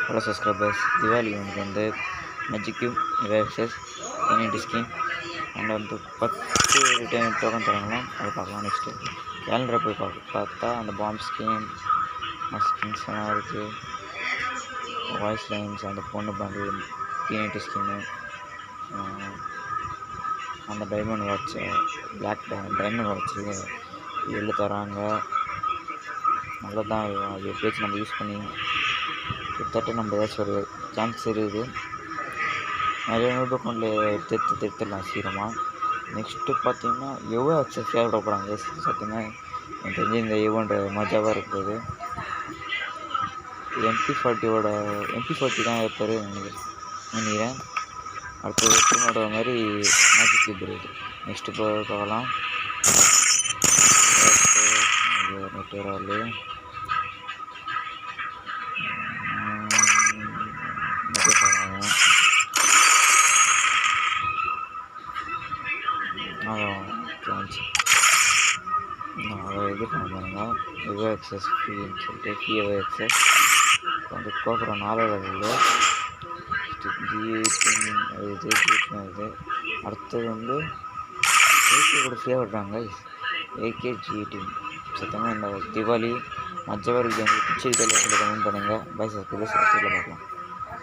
Hello subscribers, Deepavali வந்து magic cube versus unity skin and வந்து 10 return token தராங்களாம். அதை பார்க்கலாம். நெக்ஸ்ட்டு கேலண்டரை போய் பார்த்தா அந்த பாம்ப் ஸ்கின் ஸ்கின்ஸ் எல்லாம் இருக்குது. வாய்ஸ் லைன்ஸ், அந்த பொண்ணு பண்டில், யூனிட்டி ஸ்கின்னு, அந்த diamond watch, black diamond watch எள்ளு தராங்க. நல்லதான். அது எப்படியாச்சும் நம்ம யூஸ் பண்ணி கிட்டத்தட்ட நம்ம ஏதாச்சும் ஒரு சான்ஸ் இருக்குது. நிறைய நூறு அக்கௌண்ட்டில் எடுத்துடலாம் சீக்கிரமாக. நெக்ஸ்ட்டு பார்த்தீங்கன்னா எவ்வளோ ஆச்சு ஃபேவரட் போகிறாங்க. சத்தியமாக எனக்கு தெரிஞ்சு இந்த ஈவெண்ட் மஜாவாக இருக்குது. MP40 தான் இருப்பார் நினைக்கிறேன். அடுத்தது திருமண மாதிரி மேஜிக் கியூப் இருக்குது. நெக்ஸ்ட்டு பார்க்கலாம். நெட் வராது. இது பண்ணுறாங்க எவ்வளோ எக்ஸஸ் ஃப்ரீன்னு சொல்லிட்டு ஃப்ரீ எக்ஸஸ் வந்து கோபுரம் 4 லெவலில் இது. அடுத்தது வந்து ஏகே கூட ஃப்ரீயாக விடுறாங்க. ஏகே ஜிடி சத்தமாக இந்த தீபாவளி மஜ்ஜவருக்கு எனக்கு பிடிச்ச இதில் கமெண்ட் பண்ணுங்கள். பை சப்ஸ்கிரைபர்ஸ் பார்க்கலாம்.